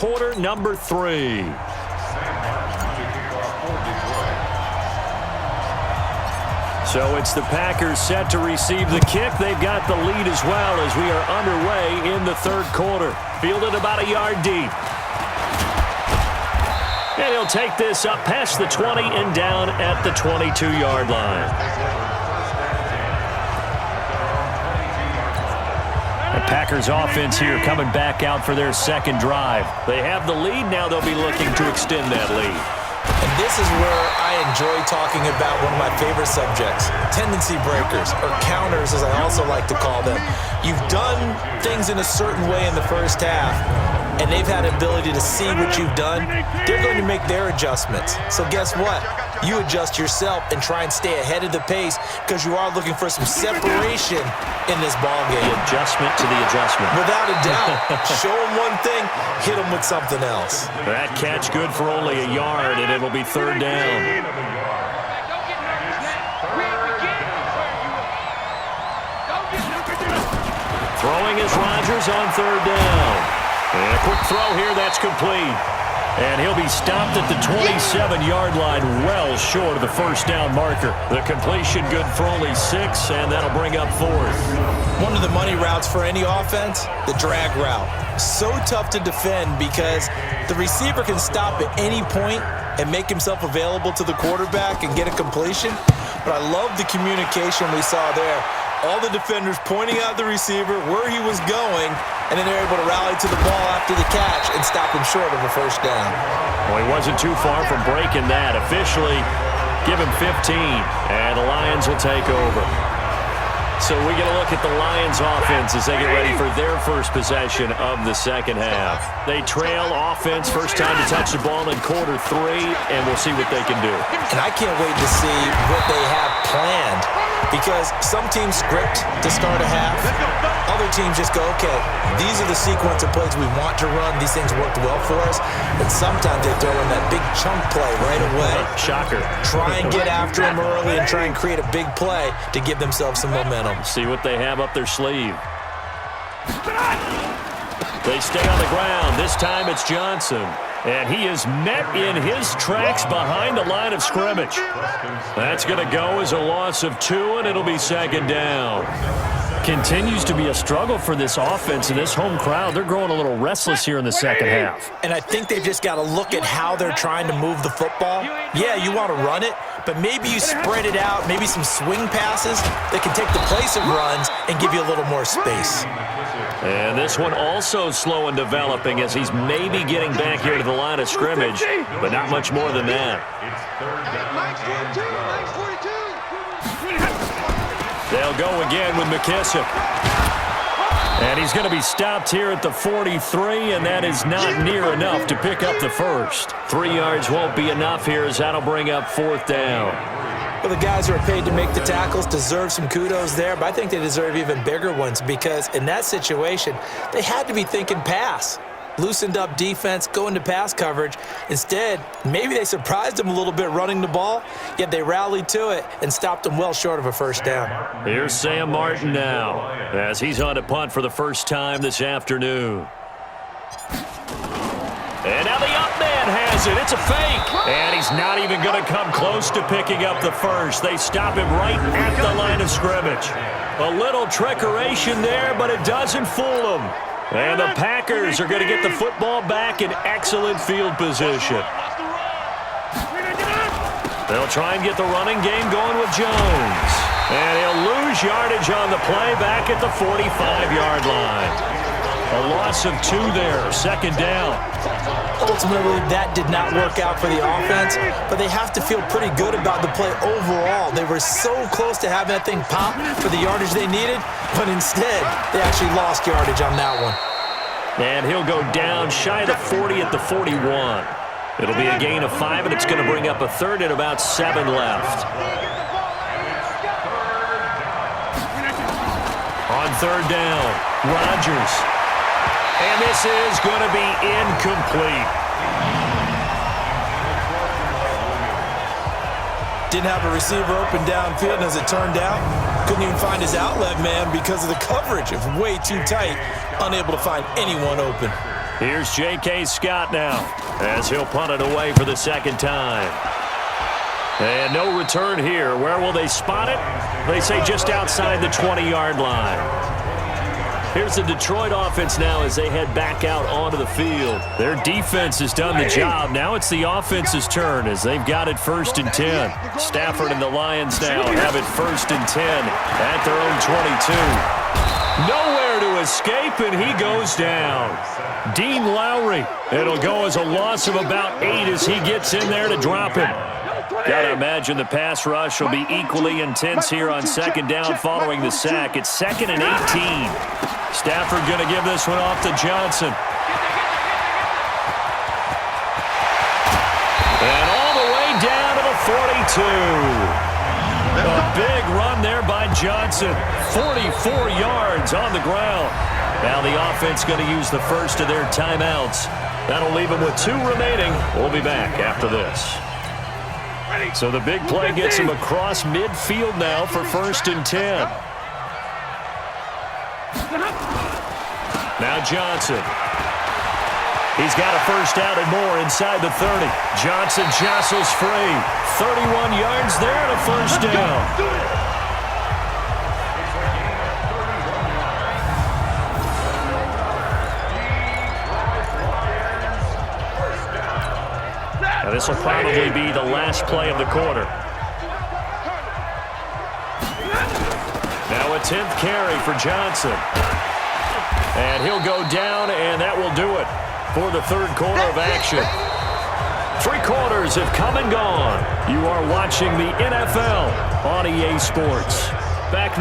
Quarter number 3. So it's the Packers set to receive the kick. They've got the lead as well as we are underway in the third quarter. Fielded about a yard deep. And he'll take this up past the 20 and down at the 22-yard line. The Packers offense here coming back out for their second drive. They have the lead. Now they'll be looking to extend that lead. And this is where I enjoy talking about one of my favorite subjects, tendency breakers, or counters as I also like to call them. You've done things in a certain way in the first half, and they've had the ability to see what you've done. They're going to make their adjustments. So guess what? You adjust yourself and try and stay ahead of the pace because you are looking for some separation in this ballgame. The adjustment to the adjustment. Without a doubt. Show them one thing, hit them with something else. That catch good for only a yard, and it'll be third down. Throwing is Rodgers on third down. And a quick throw here, that's complete. And he'll be stopped at the 27-yard line, well short of the first down marker. The completion good for only 6, and that'll bring up fourth. One of the money routes for any offense, the drag route. So tough to defend because the receiver can stop at any point and make himself available to the quarterback and get a completion. But I love the communication we saw there. All the defenders pointing out the receiver, where he was going, and then they're able to rally to the ball after the catch and stop him short of a first down. Well, he wasn't too far from breaking that. Officially, give him 15, and the Lions will take over. So we get a look at the Lions offense as they get ready for their first possession of the second half. They trail offense, first time to touch the ball in quarter 3, and we'll see what they can do. And I can't wait to see what they have planned because some teams script to start a half. Other teams just go, okay, these are the sequence of plays we want to run. These things worked well for us. And sometimes they throw in that big chunk play right away. Shocker. Try and get after them early and try and create a big play to give themselves some momentum. See what they have up their sleeve. They stay on the ground. This time it's Johnson. And he is met in his tracks behind the line of scrimmage. That's going to go as a loss of 2, and it'll be second down. Continues to be a struggle for this offense and this home crowd. They're growing a little restless here in the second half. And I think they've just got to look at how they're trying to move the football. Yeah, you want to run it, but maybe you spread it out, maybe some swing passes that can take the place of runs and give you a little more space. And this one also slow in developing as he's maybe getting back here to the line of scrimmage, but not much more than that. They'll go again with McKissick. And he's going to be stopped here at the 43, and that is not near enough to pick up the first. 3 yards won't be enough here as that'll bring up fourth down. Well, the guys who are paid to make the tackles deserve some kudos there, but I think they deserve even bigger ones because in that situation, they had to be thinking pass. Loosened up defense, going to pass coverage. Instead, maybe they surprised them a little bit running the ball, yet they rallied to it and stopped them well short of a first down. Here's Sam Martin now as he's on to punt for the first time this afternoon. And now the up man has it. It's a fake. And he's not even going to come close to picking up the first. They stop him right at the line of scrimmage. A little trickeration there, but it doesn't fool them. And the Packers are going to get the football back in excellent field position. They'll try and get the running game going with Jones. And he'll lose yardage on the play back at the 45-yard line. A loss of 2 there, second down. Ultimately, that did not work out for the offense, but they have to feel pretty good about the play overall. They were so close to having that thing pop for the yardage they needed, but instead, they actually lost yardage on that one. And he'll go down shy of the 40 at the 41. It'll be a gain of 5, and it's going to bring up a third and about 7 left. On third down, Rodgers. And this is going to be incomplete. Didn't have a receiver open downfield, and as it turned out, couldn't even find his outlet man because of the coverage. It was way too tight, unable to find anyone open. Here's J.K. Scott now as he'll punt it away for the second time. And no return here. Where will they spot it? They say just outside the 20-yard line. Here's the Detroit offense now as they head back out onto the field. Their defense has done the job. Now it's the offense's turn as they've got it 1st and 10. Stafford and the Lions now have it 1st and 10 at their own 22. Nowhere to escape, and he goes down. Dean Lowry. It'll go as a loss of about 8 as he gets in there to drop him. Got to imagine the pass rush will be equally intense here on 2nd down following the sack. It's 2nd and 18. Stafford going to give this one off to Johnson. And all the way down to the 42. A big run there by Johnson. 44 yards on the ground. Now the offense going to use the first of their timeouts. That'll leave them with 2 remaining. We'll be back after this. So the big play gets him across midfield now for 1st and 10. Now Johnson. He's got a first out and more inside the 30. Johnson jostles free. 31 yards there and a first down. Now this will probably be the last play of the quarter. Now a 10th carry for Johnson. And he'll go down, and that will do it for the 3rd quarter of action. 3 quarters have come and gone. You are watching the NFL on EA Sports. Back